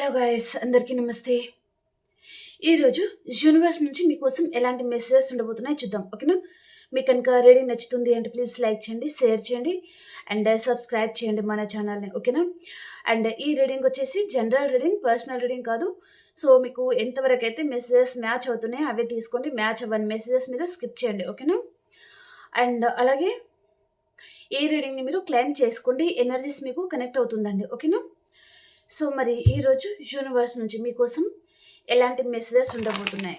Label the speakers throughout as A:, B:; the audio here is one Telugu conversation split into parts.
A: హలో గైస్, అందరికీ నమస్తే. ఈరోజు యూనివర్స్ నుంచి మీకోసం ఎలాంటి మెసేజెస్ ఉండబోతున్నాయో చూద్దాం. ఓకేనా? మీకు కనుక రీడింగ్ నచ్చుతుంది అంటే ప్లీజ్ లైక్ చేయండి, షేర్ చేయండి అండ్ సబ్స్క్రైబ్ చేయండి మన ఛానల్ని. ఓకేనా? అండ్ ఈ రీడింగ్ వచ్చేసి జనరల్ రీడింగ్, పర్సనల్ రీడింగ్ కాదు. సో మీకు ఎంతవరకు అయితే మెసేజెస్ మ్యాచ్ అవుతున్నాయో అవే తీసుకోండి. మ్యాచ్ అవ్వని మెసేజెస్ మీరు స్కిప్ చేయండి. ఓకేనా? అండ్ అలాగే ఈ రీడింగ్ని మీరు క్లైమ్ చేసుకోండి. ఎనర్జీస్ మీకు కనెక్ట్ అవుతుందండి. ఓకేనా? సో మరి ఈరోజు యూనివర్స్ నుంచి మీకోసం ఎలాంటి మెసేజెస్ ఉండబోతున్నాయి?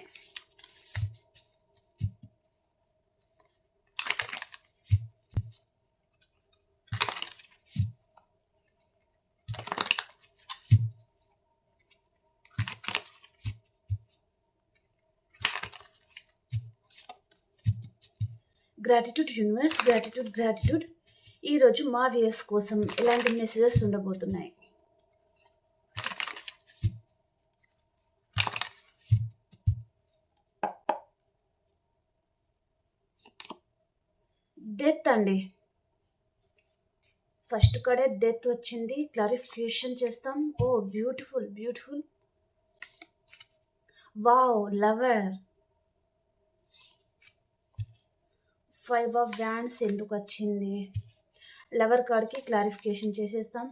A: Gratitude universe, gratitude. ఈరోజు మా వ్యూయర్స్ కోసం ఎలాంటి మెసేజెస్ ఉండబోతున్నాయి? డెత్ అండి. ఫస్ట్ కడే డెత్ వచ్చింది. క్లారిఫికేషన్ చేస్తాం. Oh beautiful. Wow, lover. 5 of wands ఎందుకు వచ్చింది? లవర్ కార్డ్కి క్లారిఫికేషన్ చేసేస్తాం.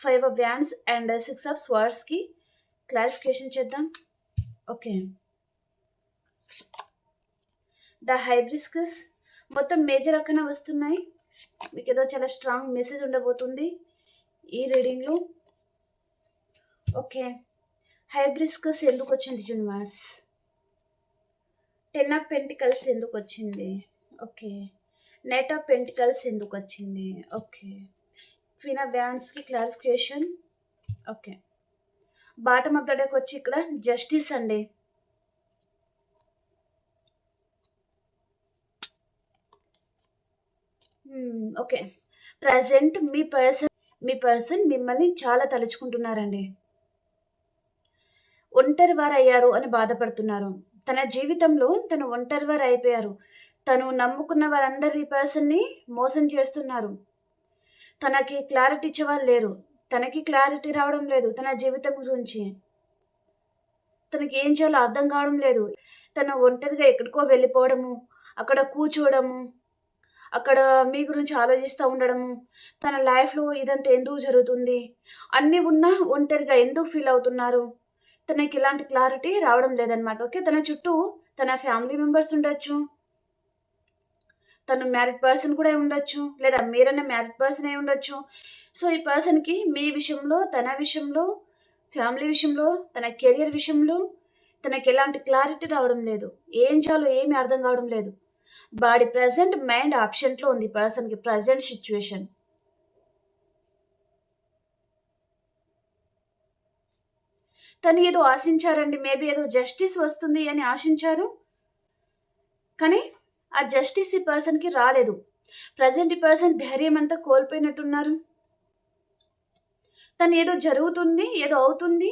A: 5 ఆఫ్ వ్యాండ్స్ అండ్ 6 ఆఫ్ స్వర్డ్స్కి క్లారిఫికేషన్ చేద్దాం. ఓకే. The hibiscus. మొత్తం మేజర్ అక్కన వస్తున్నాయి. మీకు ఏదో చాలా స్ట్రాంగ్ మెసేజ్ ఉండబోతుంది ఈ రీడింగ్లో. ఓకే. హైబ్రిస్కస్ ఎందుకు వచ్చింది యూనివర్స్? 10 ఆఫ్ పెంటికల్స్ ఎందుకు వచ్చింది? ఓకే. నైట్ ఆఫ్ పెంటికల్స్ ఎందుకు వచ్చింది? ఓకే. క్వీన్ ఆఫ్ వ్యాండ్స్కి clarification. Okay. Bottom of the deck వచ్చి ఇక్కడ జస్టిస్ అండి. ఓకే. ప్రజెంట్ మీ పర్సన్ మిమ్మల్ని చాలా తలుచుకుంటున్నారండి. ఒంటరి వారు అయ్యారు అని బాధపడుతున్నారు. తన జీవితంలో తను ఒంటరి వారు అయిపోయారు. తను నమ్ముకున్న వారందరి పర్సన్ని మోసం చేస్తున్నారు. తనకి క్లారిటీ ఇచ్చేవాళ్ళు లేరు. తనకి క్లారిటీ రావడం లేదు తన జీవితం గురించి. తనకి ఏం చేయాలో అర్థం కావడం లేదు. తను ఒంటరిగా ఎక్కడికో వెళ్ళిపోవడము, అక్కడ కూర్చోవడము, అక్కడ మీ గురించి ఆలోచిస్తూ ఉండడము, తన లైఫ్లో ఇదంతా ఎందుకు జరుగుతుంది, అన్నీ ఉన్నా ఒంటరిగా ఎందుకు ఫీల్ అవుతున్నారు, తనకి ఇలాంటి క్లారిటీ రావడం లేదనమాట. ఓకే. తన చుట్టూ తన ఫ్యామిలీ మెంబర్స్ ఉండొచ్చు, తను మ్యారీడ్ పర్సన్ కూడా ఉండొచ్చు, లేదా మీరన్న మ్యారీడ్ పర్సన్ అయి ఉండొచ్చు. సో ఈ పర్సన్కి మీ విషయంలో, తన విషయంలో, ఫ్యామిలీ విషయంలో, తన కెరియర్ విషయంలో తనకి ఎలాంటి క్లారిటీ రావడం లేదు. ఏం చేయాలో ఏమీ అర్థం కావడం లేదు. బాడీ ప్రజెంట్, మైండ్ ఆప్షన్లో ఉంది పర్సన్కి ప్రజెంట్ సిచ్యువేషన్. తను ఏదో ఆశించారండి. మేబీ ఏదో జస్టిస్ వస్తుంది అని ఆశించారు, కానీ ఆ జస్టిస్ ఈ పర్సన్కి రాలేదు. ప్రజెంట్ ఈ పర్సన్ ధైర్యం అంతా కోల్పోయినట్టున్నారు. తను ఏదో జరుగుతుంది, ఏదో అవుతుంది,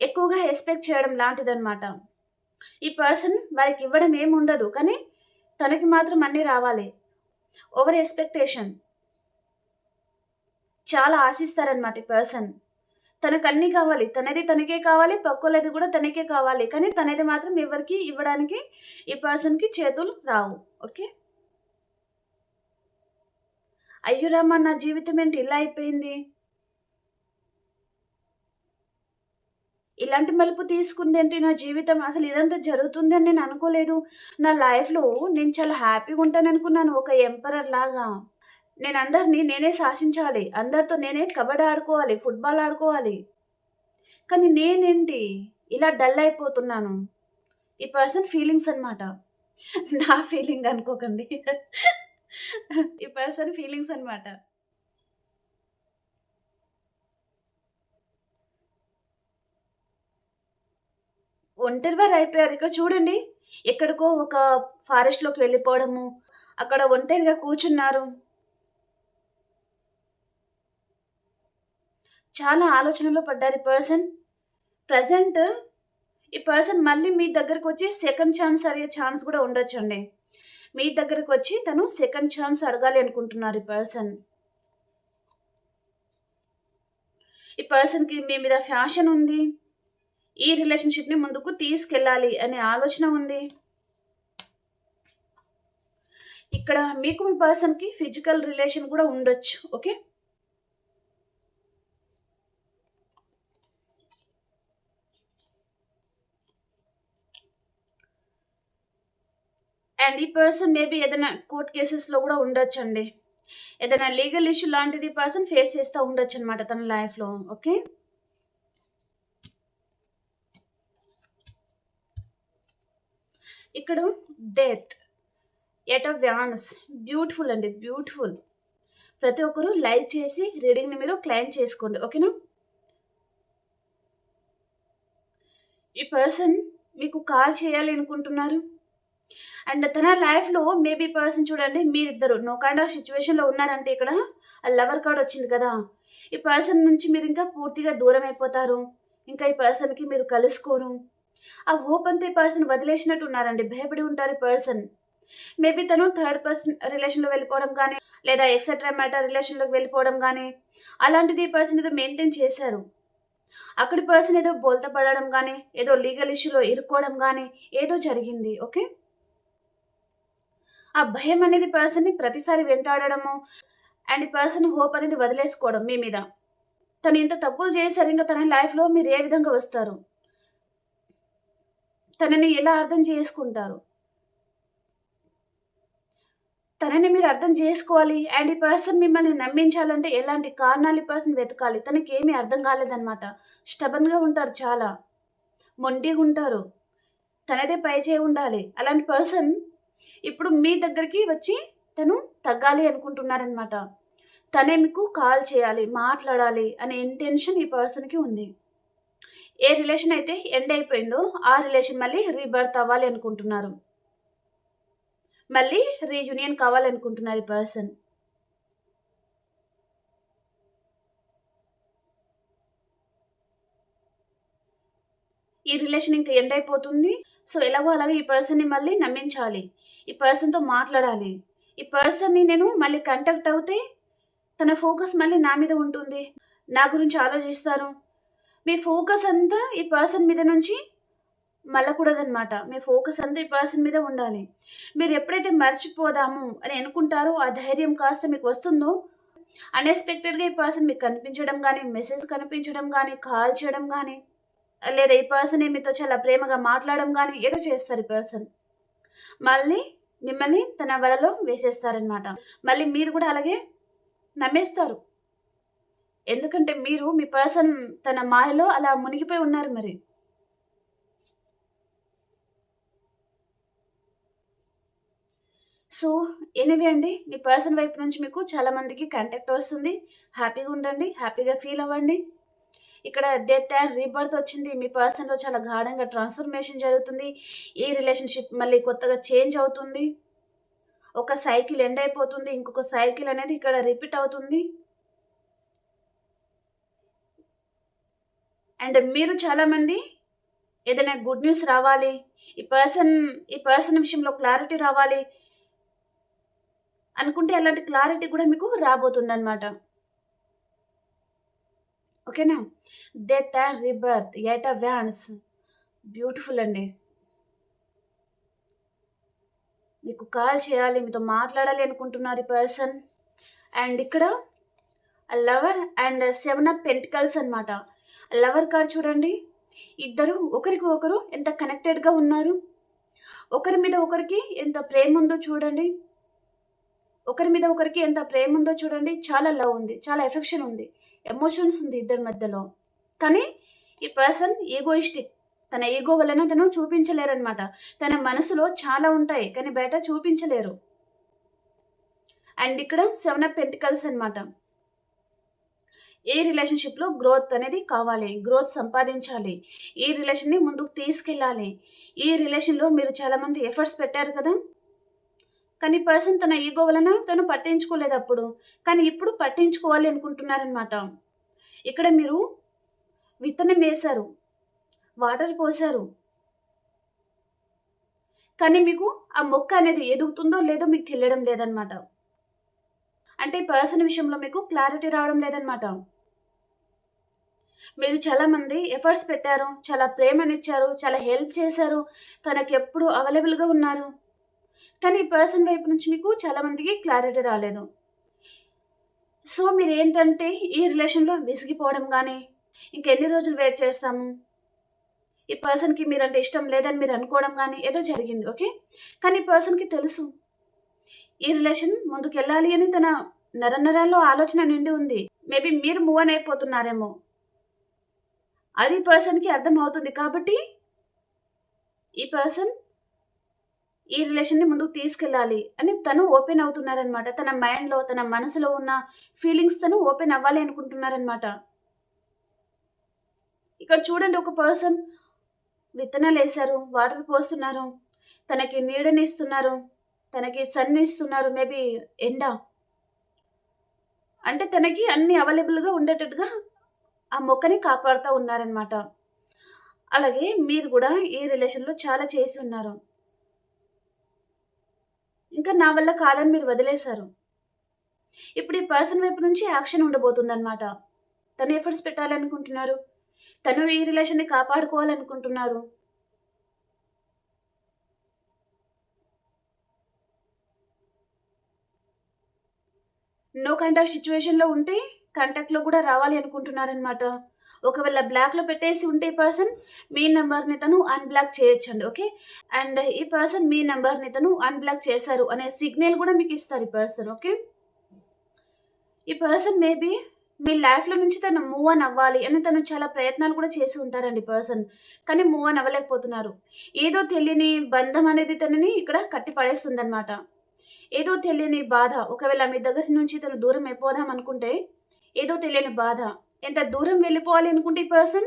A: ఎక్కువగా ఎక్స్పెక్ట్ చేయడం లాంటిదన్నమాట. ఈ పర్సన్ వారికి ఇవ్వడం ఏమి ఉండదు, కానీ తనకి మాత్రం అన్నీ రావాలి. Over expectation. చాలా ఆశిస్తారనమాట ఈ పర్సన్. తనకు అన్నీ కావాలి, తనది తనకే కావాలి, పక్కోళ్ళది కూడా తనకే కావాలి, కానీ తనది మాత్రం ఎవరికి ఇవ్వడానికి ఈ పర్సన్కి చేతులు రావు. ఓకే. అయ్యో రామా, నా జీవితం ఏంటి ఇలా అయిపోయింది, ఇలాంటి మలుపు తీసుకుందేంటి నా జీవితం, అసలు ఇదంతా జరుగుతుంది అని నేను అనుకోలేదు. నా లైఫ్లో నేను చాలా హ్యాపీగా ఉంటాను అనుకున్నాను, ఒక ఎంపరర్ లాగా. నేను అందరినీ నేనే శాసించాలి, అందరితో నేనే కబడ్డీ ఆడుకోవాలి, ఫుట్బాల్ ఆడుకోవాలి, కానీ నేనేంటి ఇలా డల్ అయిపోతున్నాను. ఈ పర్సన్ ఫీలింగ్స్ అనమాట. నా ఫీలింగ్ అనుకోకండి, ఈ పర్సన్ ఫీలింగ్స్ అనమాట. ఒంటరి వారు అయిపోయారు. ఇక్కడ చూడండి, ఎక్కడికో ఒక ఫారెస్ట్లోకి వెళ్ళిపోవడము, అక్కడ ఒంటరిగా కూర్చున్నారు. చాలా ఆలోచనలో పడ్డారు ఈ పర్సన్. ప్రజెంట్ ఈ పర్సన్ మళ్ళీ మీ దగ్గరకు వచ్చి సెకండ్ ఛాన్స్ అడిగే ఛాన్స్ కూడా ఉండొచ్చండి. మీ దగ్గరకు వచ్చి తను సెకండ్ ఛాన్స్ అడగాలి అనుకుంటున్నారు ఈ పర్సన్. ఈ పర్సన్‌కి మీ మీద ఫ్యాషన్ ఉంది. ఈ రిలేషన్‌షిప్‌ని ముందుకు తీసుకెళ్ళాలి అనే ఆలోచన ఉంది. ఇక్కడ మీకు మీ పర్సన్‌కి ఫిజికల్ రిలేషన్ కూడా ఉండొచ్చు. ఓకే. అండ్ ఈ పర్సన్ మేబీ ఏదైనా కోర్ట్ కేసెస్‌లో కూడా ఉండొచ్చండి. ఏదైనా లీగల్ ఇష్యూ లాంటిది పర్సన్ ఫేస్ చేస్తా ఉండొచ్చనమాట తన లైఫ్‌లో. ఓకే. ఇక్కడ death, at of wands, beautiful అండి. బ్యూటిఫుల్. ప్రతి ఒక్కరు లైక్ చేసి రీడింగ్‌ని మీరు క్లెయిమ్ చేసుకోండి. ఓకేనా? ఈ పర్సన్ మీకు కాల్ చేయాలి అనుకుంటున్నారు. అండ్ తన లైఫ్‌లో మేబీ పర్సన్ చూడండి మీరిద్దరు నో కైండ్ ఆఫ్ సిట్యుయేషన్‌లో ఉన్నారంటే ఇక్కడ ఆ లవర్ కార్డ్ వచ్చింది కదా! ఈ పర్సన్ నుంచి మీరింకా పూర్తిగా దూరం అయిపోతారు. ఇంకా ఈ పర్సన్‌కి మీరు కలుసుకోరు. ఆ హోప్ అంతా ఈ పర్సన్ వదిలేసినట్టు ఉన్నారండి. భయపడి ఉంటారు ఈ పర్సన్. మేబీ తను థర్డ్ పర్సన్ రిలేషన్‌లో వెళ్ళిపోవడం గానీ, లేదా ఎక్సెట్రా మ్యాటర్ రిలేషన్‌లోకి వెళ్ళిపోవడం గానీ, అలాంటిది ఈ పర్సన్ ఏదో మెయింటైన్ చేశారు. అక్కడి పర్సన్ ఏదో బోల్తా పడడం గానీ, ఏదో లీగల్ ఇష్యూలో ఇరుక్కోవడం గానీ, ఏదో జరిగింది. ఓకే. ఆ భయం అనేది పర్సన్‌ని ప్రతిసారి వెంటాడడము అండ్ ఈ పర్సన్ హోప్ అనేది వదిలేసుకోవడం మీ మీద. తను ఇంత తప్పులు చేశారు. ఇంక తన లైఫ్‌లో మీరు ఏ విధంగా వస్తారు? తనని ఎలా అర్థం చేసుకుంటారు? తనని మీరు అర్థం జేసుకోవాలి. అండ్ ఈ పర్సన్ మిమ్మల్ని నమ్మించాలంటే ఎలాంటి కారణాలు ఈ పర్సన్ వెతకాలి. తనకేమి అర్థం కాలేదనమాట. స్టబర్న్‌గా ఉంటారు చాలా. మొండిగుంటారు. తనదే పై చేయి ఉండాలి. అలాంటి పర్సన్ ఇప్పుడు మీ దగ్గరికి వచ్చి తను తగ్గాలి అనుకుంటున్నారనమాట. తనే మీకు కాల్ చేయాలి, మాట్లాడాలి అనే ఇంటెన్షన్ ఈ పర్సన్‌కి ఉంది. ఏ రిలేషన్ అయితే ఎండ్ అయిపోయిందో ఆ రిలేషన్ మళ్ళీ రీబర్త్ అవ్వాలి అనుకుంటున్నారు. మళ్ళీ రీయూనియన్ కావాలనుకుంటున్నారు ఈ పర్సన్. ఈ రిలేషన్ ఇంక ఎండ్ అయిపోతుంది. సో, ఎలాగో అలాగా ఈ పర్సన్‌ని మళ్ళీ నమ్మించాలి. ఈ పర్సన్‌తో మాట్లాడాలి. ఈ పర్సన్‌ని నేను మళ్ళీ కాంటాక్ట్ అవుతే తన ఫోకస్ మళ్ళీ నా మీద ఉంటుంది. నా గురించి ఆలోచిస్తారు. మీ ఫోకస్ అంతా ఈ పర్సన్ మీద నుంచి మళ్ళకూడదనమాట. మీ ఫోకస్ అంతా ఈ పర్సన్ మీద ఉండాలి. మీరు ఎప్పుడైతే మర్చిపోదాము అని అనుకుంటారో, ఆ ధైర్యం కాస్త మీకు వస్తుందో, అన్‌ఎక్స్‌పెక్టెడ్‌గా ఈ పర్సన్ మీకు కనిపించడం గానీ, మెసేజ్ కనిపించడం గానీ, కాల్ చేయడం గానీ లేదా ఈ పర్సనే మీతో చాలా ప్రేమగా మాట్లాడడం గానీ, ఏదో చేస్తారు ఈ పర్సన్. మళ్ళీ మిమ్మల్ని తన వలలో వేసేస్తారనమాట. మళ్ళీ మీరు కూడా అలాగే నమ్మేస్తారు. ఎందుకంటే మీరు మీ పర్సన్ తన మాయలో అలా మునిగిపోయి ఉన్నారు మరి. సో, ఎనీవే అండి. మీ పర్సన్ వైపు నుంచి మీకు చాలా మందికి కాంటాక్ట్ వస్తుంది. హ్యాపీగా ఉండండి. హ్యాపీగా ఫీల్ అవ్వండి. ఇక్కడ డెత్ అండ్ రీబర్త్ వచ్చింది. మీ పర్సన్‌లో చాలా గాఢంగా ట్రాన్స్‌ఫర్మేషన్ జరుగుతుంది. ఈ రిలేషన్‌షిప్ మళ్ళీ కొత్తగా చేంజ్ అవుతుంది. ఒక సైకిల్ ఎండ్ అయిపోతుంది. ఇంకొక సైకిల్ అనేది ఇక్కడ రిపీట్ అవుతుంది. అండ్ మీరు చాలామంది ఏదైనా గుడ్ న్యూస్ రావాలి. ఈ పర్సన్ ఈ పర్సన్ విషయంలో క్లారిటీ రావాలి అనుకుంటే అలాంటి క్లారిటీ కూడా మీకు రాబోతుందన్నమాట. ఓకేనా? Death and rebirth, eight of wands beautiful అండి. మీకు కాల్ చేయాలి, మీతో మాట్లాడాలి అనుకుంటున్నారు ఈ పర్సన్. అండ్ ఇక్కడ లవర్ అండ్ 7 ఆఫ్ పెంటికల్స్ అన్నమాట. లవర్ కార్డ్ చూడండి. ఇద్దరు ఒకరికి ఒకరు ఎంత కనెక్టెడ్‌గా ఉన్నారు. ఒకరి మీద ఒకరికి ఎంత ప్రేముందో చూడండి. ఒకరి మీద ఒకరికి ఎంత ప్రేముందో చూడండి. చాలా లవ్ ఉంది. చాలా ఎఫెక్షన్ ఉంది. ఎమోషన్స్ ఉంది ఇద్దరి మధ్యలో. కానీ ఈ పర్సన్ ఈగోయిస్టిక్. తన ఈగో వలన తను చూపించలేరనమాట. తన మనసులో చాలా ఉంటాయి. కానీ బయట చూపించలేరు. అండ్ ఇక్కడ 7 ఆఫ్ పెంటికల్స్ అన్నమాట. ఏ రిలేషన్‌షిప్‌లో గ్రోత్ అనేది కావాలి. గ్రోత్ సంపాదించాలి. ఈ రిలేషన్‌ని ముందుకు తీసుకెళ్ళాలి. ఈ రిలేషన్‌లో మీరు చాలా మంది ఎఫర్ట్స్ పెట్టారు కదా! కానీ పర్సన్ తన ఈగో వలన తను పట్టించుకోలేదప్పుడు. కానీ ఇప్పుడు పట్టించుకోవాలి అనుకుంటున్నారనమాట. ఇక్కడ మీరు విత్తనం వేశారు. వాటర్ పోశారు. కానీ మీకు ఆ మొక్క అనేది ఎదుగుతుందో లేదో మీకు తెలియడం లేదనమాట. అంటే పర్సన్ విషయంలో మీకు క్లారిటీ రావడం లేదనమాట. మీరు చాలామంది ఎఫర్ట్స్ పెట్టారు, చాలా ప్రేమనిచ్చారు, చాలా హెల్ప్ చేశారు, తనకెప్పుడు అవైలబుల్‌గా ఉన్నారు. కానీ ఈ పర్సన్ వైపు నుంచి మీకు చాలామందికి క్లారిటీ రాలేదు. సో, మీరేంటంటే ఈ రిలేషన్‌లో విసిగిపోవడం గానీ, ఇంకెన్ని రోజులు వెయిట్ చేస్తాము, ఈ పర్సన్‌కి మీరంటే ఇష్టం లేదని మీరు అనుకోవడం గానీ ఏదో జరిగింది. ఓకే. కానీ ఈ పర్సన్‌కి తెలుసు. ఈ రిలేషన్ ముందుకెళ్ళాలి అని తన నరనరాల్లో ఆలోచన నిండి ఉంది. మేబీ మీరు మూవ్ ఆన్ అయిపోతున్నారేమో. అది పర్సన్‌కి అర్థమవుతుంది. కాబట్టి ఈ పర్సన్ ఈ రిలేషన్‌ని ముందుకు తీసుకెళ్ళాలి అని తను ఓపెన్ అవుతున్నారనమాట. తన మైండ్‌లో, తన మనసులో ఉన్న ఫీలింగ్స్ తను ఓపెన్ అవ్వాలి అనుకుంటున్నారనమాట. ఇక్కడ చూడండి, ఒక పర్సన్ విత్తనాలేశారు, వాటర్ పోస్తున్నారు, తనకి నీడనిస్తున్నారు, తనకి సన్ ఇస్తున్నారు, మేబీ ఎండ. అంటే తనకి అన్నీ అవైలబుల్‌గా ఉండేటట్టుగా ఆ మొక్కని కాపాడుతా ఉన్నారనమాట. అలాగే మీరు గూడా ఈ రిలేషన్‌లో చాలా చేసి ఉన్నారు. ఇంకా నా వల్ల కాదని మీరు వదిలేశారు. ఇప్పుడు ఈ పర్సన్ వైపు నుంచి యాక్షన్ ఉండబోతుందనమాట. తను ఎఫర్ట్స్ పెట్టాలనుకుంటున్నారు. తను ఈ రిలేషన్‌ని కాపాడుకోవాలనుకుంటున్నారు. నో కాంటాక్ట్ సిట్యుయేషన్‌లో ఉంటే కాంటాక్ట్‌లో కూడా రావాలి అనుకుంటున్నారనమాట. ఒకవేళ బ్లాక్‌లో పెట్టేసి ఉంటే ఈ పర్సన్ మీ నంబర్‌ని తను అన్‌బ్లాక్ చేయొచ్చండి. ఓకే. అండ్ ఈ పర్సన్ మీ నంబర్‌ని తను అన్‌బ్లాక్ చేశారు అనే సిగ్నల్ కూడా మీకు ఇస్తారు ఈ పర్సన్. ఓకే. ఈ పర్సన్ మేబీ మీ లైఫ్‌లో నుంచి తను మూవ్ ఆన్ అవ్వాలి అని తను చాలా ప్రయత్నాలు కూడా చేసి ఉంటారండి పర్సన్. కానీ మూవ్ ఆన్ అవ్వలేకపోతున్నారు. ఏదో తెలియని బంధం అనేది తనని ఇక్కడ కట్టి పడేస్తుందనమాట. ఏదో తెలియని బాధ. ఒకవేళ మీ దగ్గర నుంచి తను దూరం అయిపోదాం అనుకుంటే, ఏదో తెలియని బాధ. ఎంత దూరం వెళ్ళిపోవాలి అనుకుంటే ఈ పర్సన్,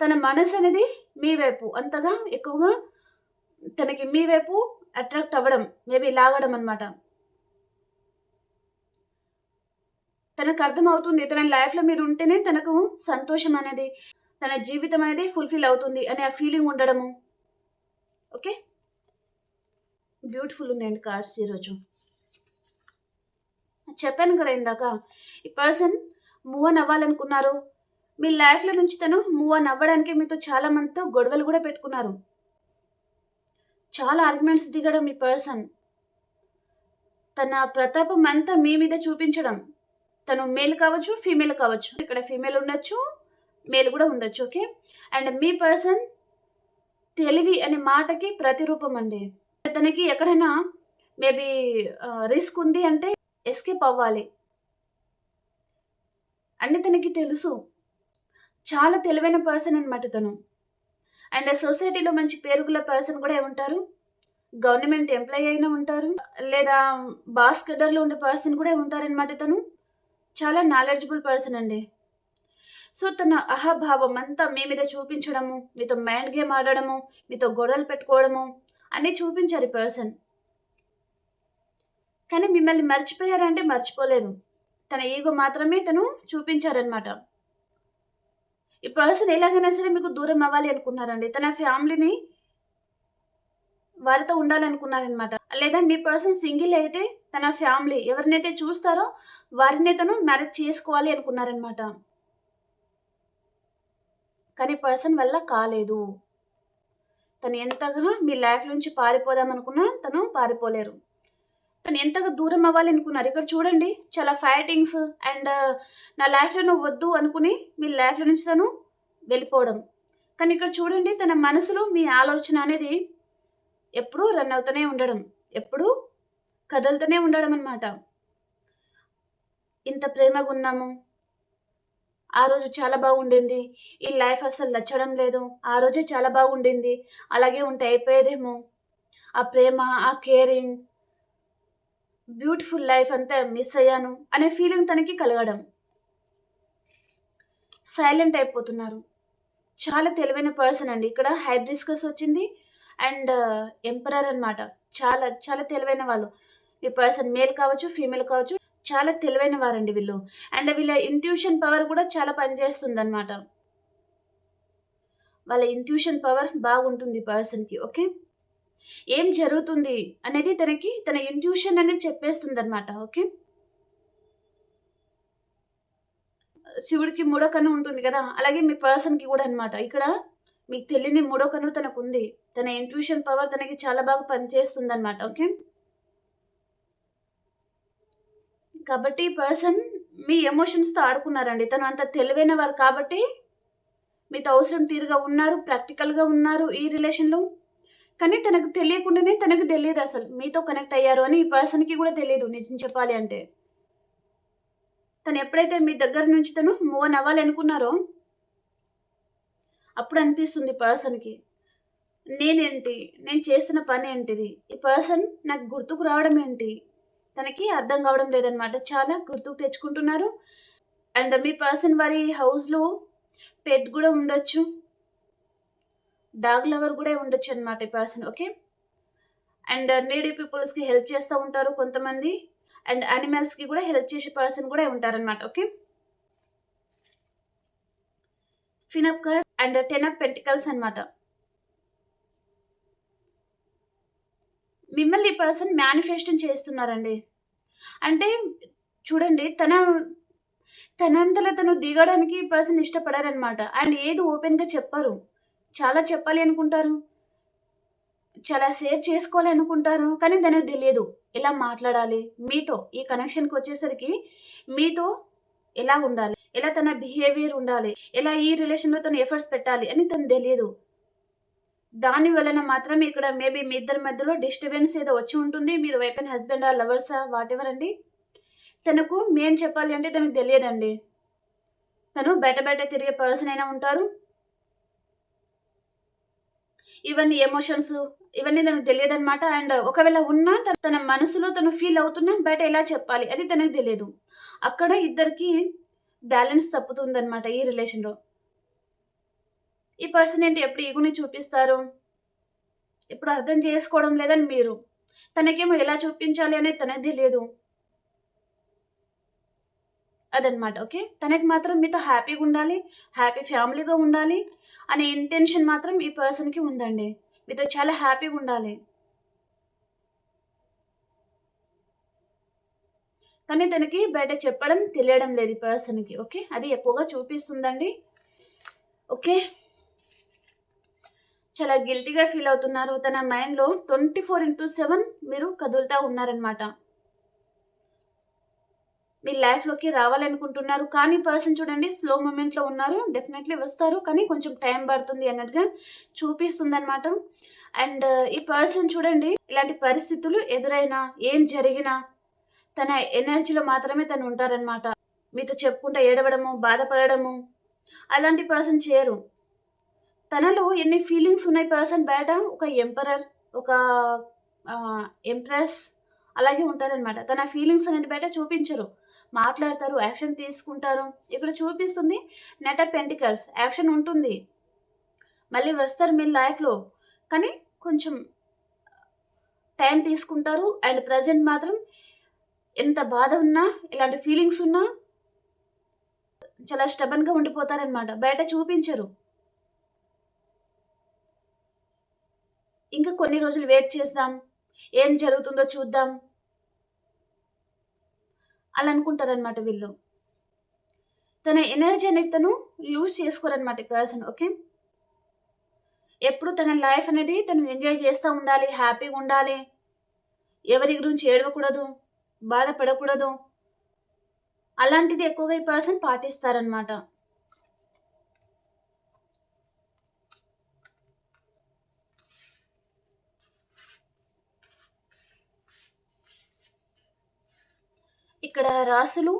A: తన మనసనేది మీ వైపు అంతగా ఎక్కువగా తనకి మీ వైపు అట్రాక్ట్ అవ్వడం, మేబీ లాగడం అనమాట. తనకర్థమవుతుంది. తన లైఫ్‌లో మీరుంటేనే తనకు సంతోషం అనేది, తన జీవితం అనేది ఫుల్‌ఫిల్ అవుతుంది అనే ఆ ఫీలింగ్ ఉండడము. ఓకే. బ్యూటిఫుల్ ఉన్నాయండి కార్డ్స్ ఈరోజు. చెప్పాను కదా ఇందాక. ఈ పర్సన్ మూవ్ ఆన్ అవ్వాలనుకున్నారు. మీ లైఫ్‌లో నుంచి తను మూవ్ ఆన్ అవ్వడానికి మీతో చాలా మందితో గొడవలు గూడా పెట్టుకున్నారు. చాలా ఆర్గ్యుమెంట్స్ దిగడం ఈ పర్సన్. తన ప్రతాపం అంతా మీ మీద చూపించడం. తను మేల్ కావచ్చు, ఫీమేల్ కావచ్చు. ఇక్కడ ఫీమేల్ ఉండొచ్చు, మేల్ గూడా ఉండొచ్చు. ఓకే. అండ్ మీ పర్సన్ తెలివి అనే మాటకి ప్రతిరూపం అండి. తనకి ఎక్కడైనా మేబీ రిస్క్ ఉంది అంటే ఎస్కేప్ అవ్వాలి. అని తనకి తెలుసు. చాలా తెలివైన పర్సన్ అనమాట తను. అండ్ సొసైటీలో మంచి పేరుగుల పర్సన్ కూడా ఉంటారు. గవర్నమెంట్ ఎంప్లాయీ అయినా ఉంటారు. లేదా బాస్ కేడర్‌లో ఉండే పర్సన్ కూడా ఉంటారనమాట తను. చాలా నాలెడ్జబుల్ పర్సన్ అండి. సో, తన అహంభావం అంతా మీ మీద చూపించడము, మీతో మైండ్ గేమ్ ఆడడము, మీతో గొడవలు పెట్టుకోవడము అన్నీ చూపించారు ఈ పర్సన్. కానీ మిమ్మల్ని మర్చిపోయారా అంటే మర్చిపోలేదు. తన ఈగో మాత్రమే తను చూపించారనమాట. ఈ పర్సన్ ఎలాగైనా సరే మీకు దూరం అవ్వాలి అనుకున్నారండి. తన ఫ్యామిలీని వారితో ఉండాలనుకున్నారనమాట. లేదా మీ పర్సన్ సింగిల్ అయితే తన ఫ్యామిలీ ఎవరినైతే చూస్తారో వారినే తను మ్యారేజ్ చేసుకోవాలి అనుకున్నారనమాట. కానీ పర్సన్ వల్ల కాలేదు. తను ఎంతగా మీ లైఫ్ నుంచి పారిపోదాం అనుకున్నా తను పారిపోలేరు. తను ఎంతగా దూరం అవ్వాలి అనుకున్నారు. ఇక్కడ చూడండి, చాలా ఫైటింగ్స్ అండ్ నా లైఫ్‌లో నువ్వు వద్దు అనుకుని మీ లైఫ్‌లో నుంచి తను వెళ్ళిపోవడం. కానీ ఇక్కడ చూడండి, తన మనసులో మీ ఆలోచన అనేది ఎప్పుడూ రన్ అవుతూనే ఉండడం. ఎప్పుడూ కదులుతూనే ఉండడం అన్నమాట. ఇంత ప్రేమగున్నాము. ఆ రోజు చాలా బాగుండింది. ఈ లైఫ్ అస్సలు నచ్చడం లేదు. ఆ రోజే చాలా బాగుండింది. అలాగే ఉంటే అయిపోయేదేమో. ఆ ప్రేమ, ఆ కేరింగ్, బ్యూటిఫుల్ లైఫ్ అంతా మిస్ అయ్యాను అనే ఫీలింగ్ తనకి కలగడం. సైలెంట్ అయిపోతున్నారు. చాలా తెలివైన పర్సన్ అండి. ఇక్కడ హైబిస్కస్ వచ్చింది అండ్ ఎంపరర్ అన్నమాట. చాలా చాలా తెలివైన వాళ్ళు. ఈ పర్సన్ మేల్ కావచ్చు, ఫీమేల్ కావచ్చు. చాలా తెలివైన వారండి వీళ్ళు. అండ్ వీళ్ళ ఇంట్యూషన్ పవర్ కూడా చాలా పనిచేస్తుందన్నమాట. వాళ్ళ ఇంట్యూషన్ పవర్ బాగుంటుంది ఈ పర్సన్‌కి. ఓకే. ఏం జరుగుతుంది అనేది తనకి తన ఇంట్యూషన్ అనేది చెప్పేస్తుందన్నమాట. ఓకే. శివుడికి మూడో కన్ను ఉంటుంది కదా, అలాగే మీ పర్సన్‌కి కూడా అన్నమాట. ఇక్కడ మీకు తెలియని మూడో కన్ను తనకుంది. తన ఇంట్యూషన్ పవర్ తనకి చాలా బాగా పనిచేస్తుందన్నమాట. ఓకే. కాబట్టి ఈ పర్సన్ మీ ఎమోషన్స్‌తో ఆడుకున్నారండి. తను అంత తెలివైన వారు కాబట్టి మీతో అవసరం తీరుగా ఉన్నారు, ప్రాక్టికల్‌గా ఉన్నారు ఈ రిలేషన్‌లో. కానీ తనకు తెలియకుండానే తనకు తెలీదసలు మీతో కనెక్ట్ అయ్యారు అని ఈ పర్సన్‌కి కూడా తెలీదు నిజం చెప్పాలి అంటే. తను ఎప్పుడైతే మీ దగ్గర నుంచి తను మూవ్ ఆన్ అవ్వాలనుకున్నారో అప్పుడు అనిపిస్తుంది పర్సన్‌కి. నేనేంటి? నేను చేస్తున్న పనేంటిది? ఈ పర్సన్ నాకు గుర్తుకు రావడం ఏంటి? తనకి అర్థం కావడం లేదనమాట. చాలా గుర్తుకు తెచ్చుకుంటున్నారు. అండ్ మీ పర్సన్ వారి హౌస్‌లో పెట్ గూడా ఉండొచ్చు. డాగ్ లవర్ గూడా ఉండొచ్చనమాట ఈ పర్సన్. ఓకే. అండ్ నీడీ పీపుల్స్‌కి హెల్ప్ చేస్తా ఉంటారు కొంతమంది. అండ్ యానిమల్స్‌కి గూడా హెల్ప్ చేసే పర్సన్ గూడా ఉంటారనమాట. Okay. Queen of cups and 10 of pentacles అనమాట. మిమ్మల్ని ఈ పర్సన్ మేనిఫెస్టింగ్ చేస్తున్నారండి. అంటే చూడండి తనంతలో తను దిగడానికి ఈ పర్సన్ ఇష్టపడరనమాట. అండ్ ఏది ఓపెన్‌గా చెప్పరు. చాలా చెప్పాలి అనుకుంటారు. చాలా షేర్ చేసుకోవాలి అనుకుంటారు. కానీ తనకు తెలియదు. ఎలా మాట్లాడాలి? మీతో ఈ కనెక్షన్‌కొచ్చేసరికి మీతో ఎలా ఉండాలి? ఎలా తన బిహేవియర్ ఉండాలి? ఎలా ఈ రిలేషన్‌లో తను ఎఫర్ట్స్ పెట్టాలి అని తనకు తెలియదు. దాని వలన మాత్రం ఇక్కడ మేబీ మీ ఇద్దరి మధ్యలో డిస్టర్బెన్స్ ఏదో వచ్చి ఉంటుంది. మీరు వైఫ్ అండ్ హస్బెండా? లవర్సా? వాటెవర్ అండి. తనకు మెయిన్ చెప్పాలి అంటే తనకు తెలియదండి. తను బయట బయట తిరిగే పర్సన్ అయినా ఉంటారు. ఇవన్నీ ఎమోషన్స్ ఇవన్నీ తనకు తెలియదనమాట. అండ్ ఒకవేళ ఉన్నా తన మనసులో తను ఫీల్ అవుతున్నా బయట ఎలా చెప్పాలి అది తనకు తెలియదు. అక్కడ ఇద్దరికి బ్యాలెన్స్ తప్పుతుందనమాట ఈ రిలేషన్‌లో. ఈ పర్సన్ ఏంటి ఎప్పుడు ఈగోని చూపిస్తారు. ఎప్పుడు అర్థం చేసుకోవడం లేదని మీరు. తనకేమో ఎలా చూపించాలి అనేది తనకు తెలియదు. అదనమాట. ఓకే. తనకి మాత్రం మీతో హ్యాపీగా ఉండాలి. హ్యాపీ ఫ్యామిలీగా ఉండాలి అనే ఇంటెన్షన్ మాత్రం ఈ పర్సన్‌కి ఉందండి. మీతో చాలా హ్యాపీగా ఉండాలి. కానీ తనకి బయట చెప్పడం తెలియడం లేదు ఈ పర్సన్‌కి. ఓకే. అది ఎక్కువగా చూపిస్తుందండి. ఓకే. చాలా గిల్టీ‌గా ఫీల్ అవుతున్నారు. తన మైండ్‌లో 24/7 మీరు కదులుతా ఉన్నారనమాట. మీ లైఫ్‌లోకి రావాలనుకుంటున్నారు. కానీ పర్సన్ చూడండి స్లో మూవ్‌మెంట్‌లో ఉన్నారు. డెఫినైట్‌లీ వస్తారు. కానీ కొంచెం టైం పడుతుంది అన్నట్టుగా చూపిస్తుందనమాట. అండ్ ఈ పర్సన్ చూడండి ఇలాంటి పరిస్థితులు ఎదురైనా, ఏం జరిగినా తన ఎనర్జీలో మాత్రమే తను ఉంటారనమాట. మీతో చెప్పుకుంటా ఏడవడము, బాధపడడము అలాంటి పర్సన్ చేయరు. తనలో ఎన్ని ఫీలింగ్స్ ఉన్నాయి పర్సన్ బయట ఒక ఎంపరర్, ఒక ఎంప్రెస్ అలాగే ఉంటారనమాట. తన ఫీలింగ్స్ అనేది బయట చూపించరు. మాట్లాడతారు, యాక్షన్ తీసుకుంటారు. ఇక్కడ చూపిస్తుంది నైట్ ఆఫ్ పెంటికల్స్ యాక్షన్ ఉంటుంది. మళ్ళీ వస్తారు మీ లైఫ్‌లో. కానీ కొంచెం టైం తీసుకుంటారు. అండ్ ప్రెజెంట్ మాత్రం ఎంత బాధ ఉన్నా, ఇలాంటి ఫీలింగ్స్ ఉన్నా చాలా స్టబర్న్‌గా ఉండిపోతారనమాట. బయట చూపించరు. ఇంకా కొన్ని రోజులు వెయిట్ చేద్దాం. ఏం జరుగుతుందో చూద్దాం. అలా అనుకుంటారనమాట వీళ్ళు. తన ఎనర్జీ అనేది తను లూజ్ చేసుకోరనమాట ఈ పర్సన్. ఓకే. ఎప్పుడు తన లైఫ్ అనేది తను ఎంజాయ్ చేస్తా ఉండాలి. హ్యాపీగా ఉండాలి. ఎవరి గురించి ఏడవకూడదు. బాధపడకూడదు. అలాంటిది ఎక్కువగా ఈ పర్సన్ పాటిస్తారనమాట. ఇక్కడ రాశులు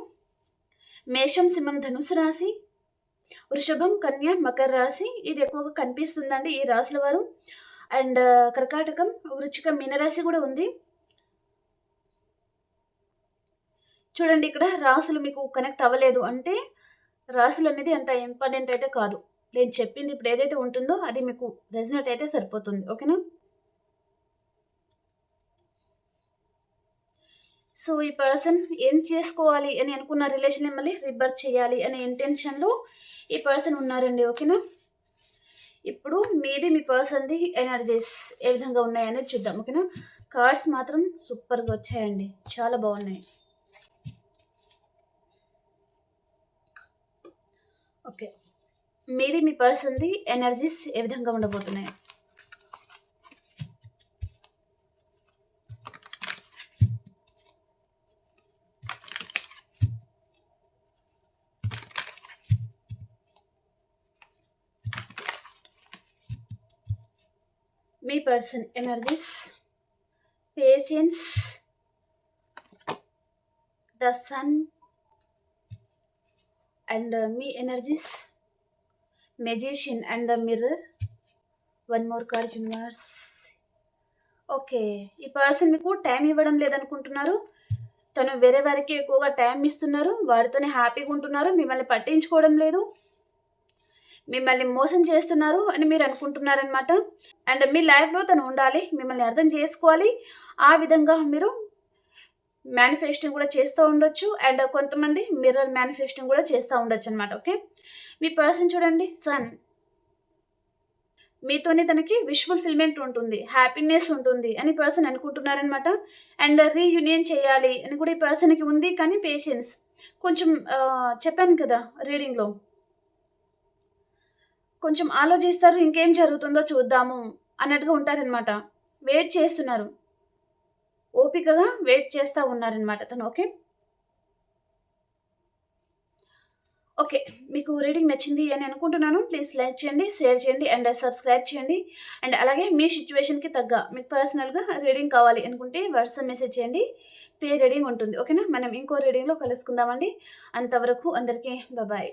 A: మేషం, సింహం, ధనుసు రాశి, వృషభం, కన్య, మకర రాశి ఇది ఎక్కువగా కనిపిస్తుందండి ఈ రాశుల వారు. అండ్ కర్కాటకం, వృచ్చికం, మీనరాశి కూడా ఉంది. చూడండి ఇక్కడ రాశులు మీకు కనెక్ట్ అవ్వలేదు అంటే రాశులు అనేది అంత ఇంపార్టెంట్ అయితే కాదు. నేను చెప్పింది ఇప్పుడు ఏదైతే ఉంటుందో అది మీకు రెజొనేట్ అయితే సరిపోతుంది. ఓకేనా. సో ఈ పర్సన్ ఏం చేసుకోవాలి అని అనుకున్న రిలేషన్ మళ్ళీ రిబర్త్ చేయాలి అనే ఇంటెన్షన్లో ఈ పర్సన్ ఉన్నారండి. ఓకేనా. ఇప్పుడు మీది మీ పర్సన్ది ఎనర్జీస్ ఏ విధంగా ఉన్నాయనేది చూద్దాం. ఓకేనా. కార్డ్స్ మాత్రం సూపర్గా వచ్చాయండి. చాలా బాగున్నాయి. ఓకే. మీది మీ పర్సన్‌ది ఎనర్జీస్ ఏ విధంగా ఉండబోతున్నాయి? మీ person energies, patience, the sun and మీ energies, magician and the mirror. One more card universe. Okay. ఈ పర్సన్ మీకు టైం ఇవ్వడం లేదనుకుంటున్నారు. తను వేరే వారికి ఎక్కువగా టైం ఇస్తున్నారు. వారితోనే హ్యాపీగా ఉంటున్నారు. మిమ్మల్ని పట్టించుకోవడం లేదు. మిమ్మల్ని మోసం చేస్తున్నారు అని మీరు అనుకుంటున్నారనమాట. అండ్ మీ లైఫ్‌లో తను ఉండాలి. మిమ్మల్ని అర్థం చేసుకోవాలి. ఆ విధంగా మీరు మేనిఫెస్టింగ్ కూడా చేస్తూ ఉండొచ్చు. అండ్ కొంతమంది మిర్రర్ మేనిఫెస్టింగ్ కూడా చేస్తూ ఉండొచ్చనమాట. ఓకే. మీ పర్సన్ చూడండి సన్. మీతోనే తనకి విష్ ఫుల్‌ఫిల్‌మెంట్ ఉంటుంది. హ్యాపీనెస్ ఉంటుంది అని పర్సన్ అనుకుంటున్నారనమాట. అండ్ రీయూనియన్ చేయాలి అని కూడా ఈ పర్సన్‌కి ఉంది. కానీ పేషెన్స్. కొంచెం చెప్పాను కదా రీడింగ్‌లో. కొంచెం ఆలోచిస్తారు. ఇంకేం జరుగుతుందో చూద్దాము అన్నట్టుగా ఉంటారనమాట. వెయిట్ చేస్తున్నారు. ఓపికగా వెయిట్ చేస్తా ఉన్నారనమాట తను. ఓకే. ఓకే. మీకు రీడింగ్ నచ్చింది అని అనుకుంటున్నాను. ప్లీజ్ లైక్ చేయండి, షేర్ చేయండి అండ్ సబ్స్క్రైబ్ చేయండి. అండ్ అలాగే మీ సిట్యుయేషన్‌కి తగ్గ మీకు పర్సనల్‌గా రీడింగ్ కావాలి అనుకుంటే వాట్సాప్ మెసేజ్ చేయండి. పే రీడింగ్ ఉంటుంది. ఓకేనా? మనం ఇంకో రీడింగ్‌లో కలుసుకుందామండి. అంతవరకు అందరికీ బాయ్.